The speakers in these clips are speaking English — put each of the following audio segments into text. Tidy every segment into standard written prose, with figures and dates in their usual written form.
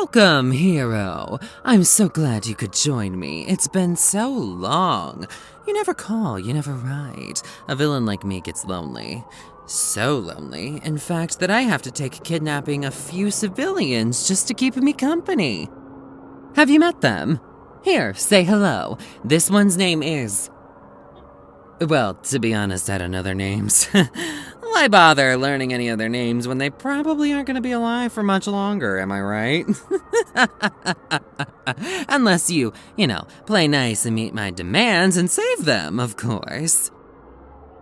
Welcome, hero. I'm so glad you could join me. It's been so long. You never call, you never write. A villain like me gets lonely. So lonely, in fact, that I have to take kidnapping a few civilians just to keep me company. Have you met them? Here, say hello. This one's name is... Well, to be honest, I don't know their names. Why bother learning any other names when they probably aren't going to be alive for much longer, am I right? Unless you play nice and meet my demands and save them, of course.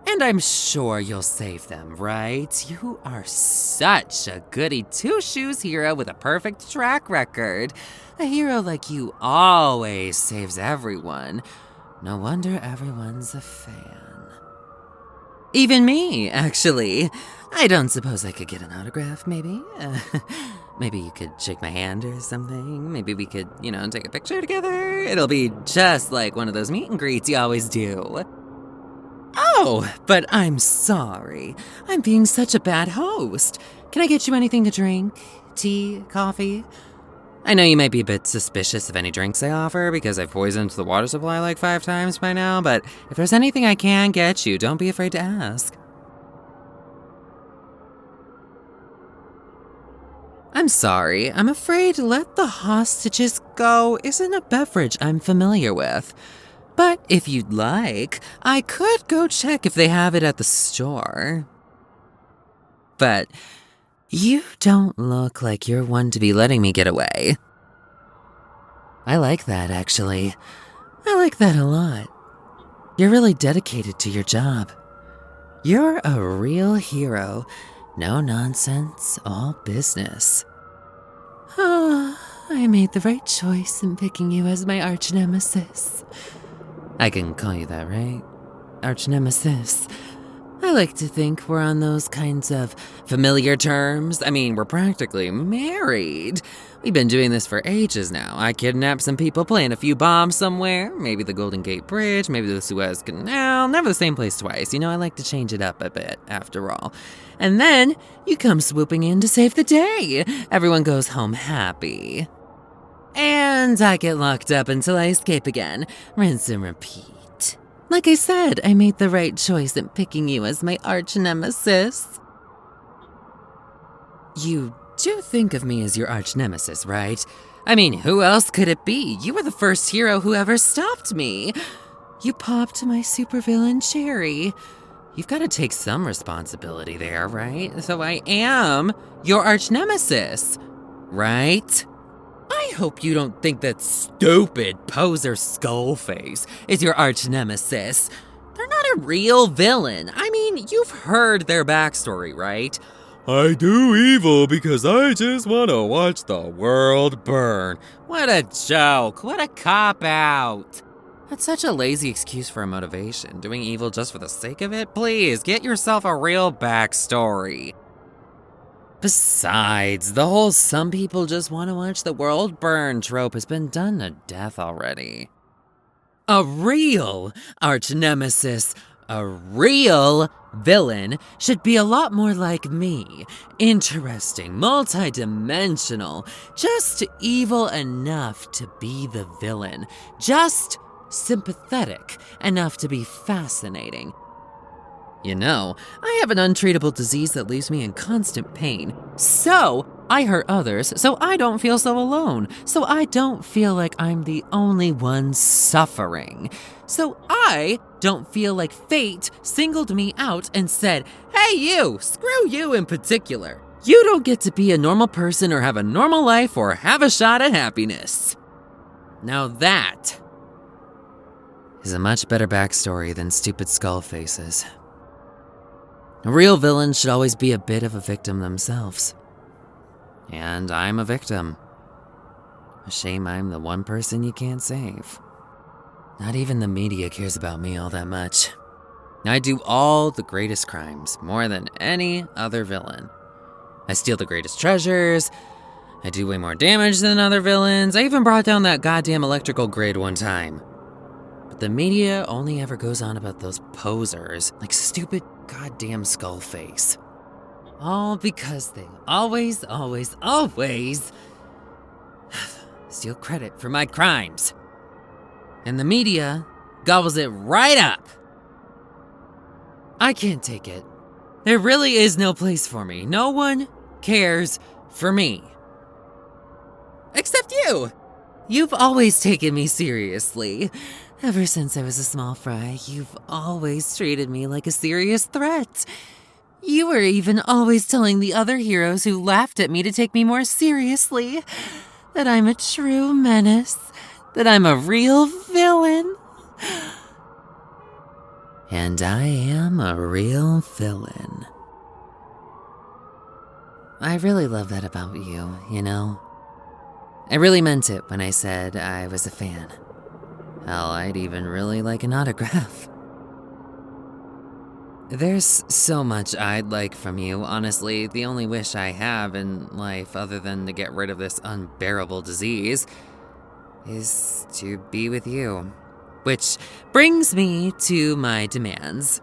And I'm sure you'll save them, right? You are such a goody two-shoes hero with a perfect track record. A hero like you always saves everyone. No wonder everyone's a fan. Even me, actually. I don't suppose I could get an autograph, maybe? Maybe you could shake my hand or something? Maybe we could, take a picture together? It'll be just like one of those meet and greets you always do. Oh, but I'm sorry. I'm being such a bad host. Can I get you anything to drink? Tea? Coffee? I know you might be a bit suspicious of any drinks I offer because I've poisoned the water supply like 5 times by now, but if there's anything I can get you, don't be afraid to ask. I'm sorry, I'm afraid let the hostages go isn't a beverage I'm familiar with. But if you'd like, I could go check if they have it at the store. But you don't look like you're one to be letting me get away. I like that, actually. I like that a lot. You're really dedicated to your job. You're a real hero. No nonsense, all business. I made the right choice in picking you as my arch-nemesis. I can call you that, right? Arch-nemesis. I like to think we're on those kinds of familiar terms. I mean, we're practically married. We've been doing this for ages now. I kidnap some people, plant a few bombs somewhere. Maybe the Golden Gate Bridge, maybe the Suez Canal. Never the same place twice. I like to change it up a bit, after all. And then you come swooping in to save the day. Everyone goes home happy. And I get locked up until I escape again. Rinse and repeat. Like I said, I made the right choice in picking you as my arch-nemesis. You do think of me as your arch-nemesis, right? I mean, who else could it be? You were the first hero who ever stopped me. You popped my supervillain cherry. You've got to take some responsibility there, right? So I am your arch-nemesis, right? I hope you don't think that stupid poser Skullface is your arch-nemesis. They're not a real villain. I mean, you've heard their backstory, right? I do evil because I just want to watch the world burn. What a joke. What a cop-out. That's such a lazy excuse for a motivation. Doing evil just for the sake of it? Please, get yourself a real backstory. Besides, the whole some people just want to watch the world burn trope has been done to death already. A real arch-nemesis, a real villain should be a lot more like me. Interesting, multi-dimensional, just evil enough to be the villain. Just sympathetic enough to be fascinating. I have an untreatable disease that leaves me in constant pain. So, I hurt others so I don't feel so alone. So I don't feel like I'm the only one suffering. So I don't feel like fate singled me out and said, "Hey you, screw you in particular. You don't get to be a normal person or have a normal life or have a shot at happiness." Now that is a much better backstory than stupid skull faces. A real villain should always be a bit of a victim themselves. And I'm a victim. A shame I'm the one person you can't save. Not even the media cares about me all that much. I do all the greatest crimes, more than any other villain. I steal the greatest treasures. I do way more damage than other villains. I even brought down that goddamn electrical grid one time. But the media only ever goes on about those posers, like stupid goddamn Skullface. All because they always steal credit for my crimes. And the media gobbles it right up. I can't take it. There really is no place for me. No one cares for me. Except you. You've always taken me seriously. Ever since I was a small fry, you've always treated me like a serious threat. You were even always telling the other heroes who laughed at me to take me more seriously that I'm a true menace, that I'm a real villain. And I am a real villain. I really love that about you, you know? I really meant it when I said I was a fan. Hell, I'd even really like an autograph. There's so much I'd like from you, honestly. The only wish I have in life, other than to get rid of this unbearable disease, is to be with you. Which brings me to my demands.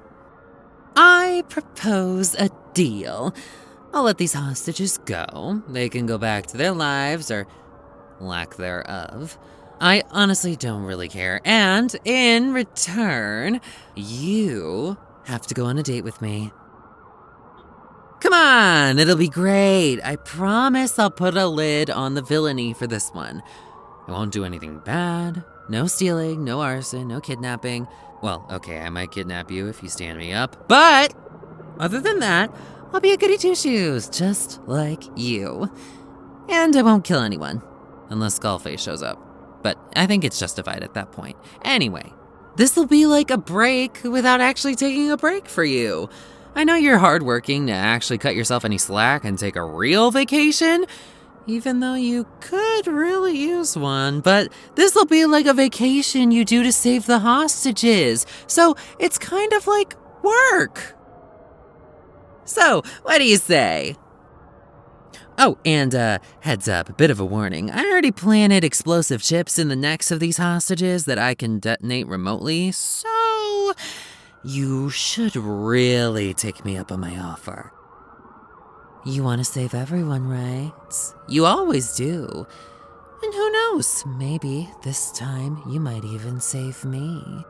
I propose a deal. I'll let these hostages go. They can go back to their lives, or lack thereof. I honestly don't really care. And in return, you have to go on a date with me. Come on, it'll be great. I promise I'll put a lid on the villainy for this one. I won't do anything bad. No stealing, no arson, no kidnapping. Well, okay, I might kidnap you if you stand me up. But other than that, I'll be a goody two-shoes, just like you. And I won't kill anyone, unless Skullface shows up. But I think it's justified at that point. Anyway, this'll be like a break without actually taking a break for you. I know you're hardworking to actually cut yourself any slack and take a real vacation, even though you could really use one, but this'll be like a vacation you do to save the hostages. So it's kind of like work. So, what do you say? Oh, and heads up, a bit of a warning. I already planted explosive chips in the necks of these hostages that I can detonate remotely, so you should really take me up on my offer. You want to save everyone, right? You always do. And who knows, maybe this time you might even save me.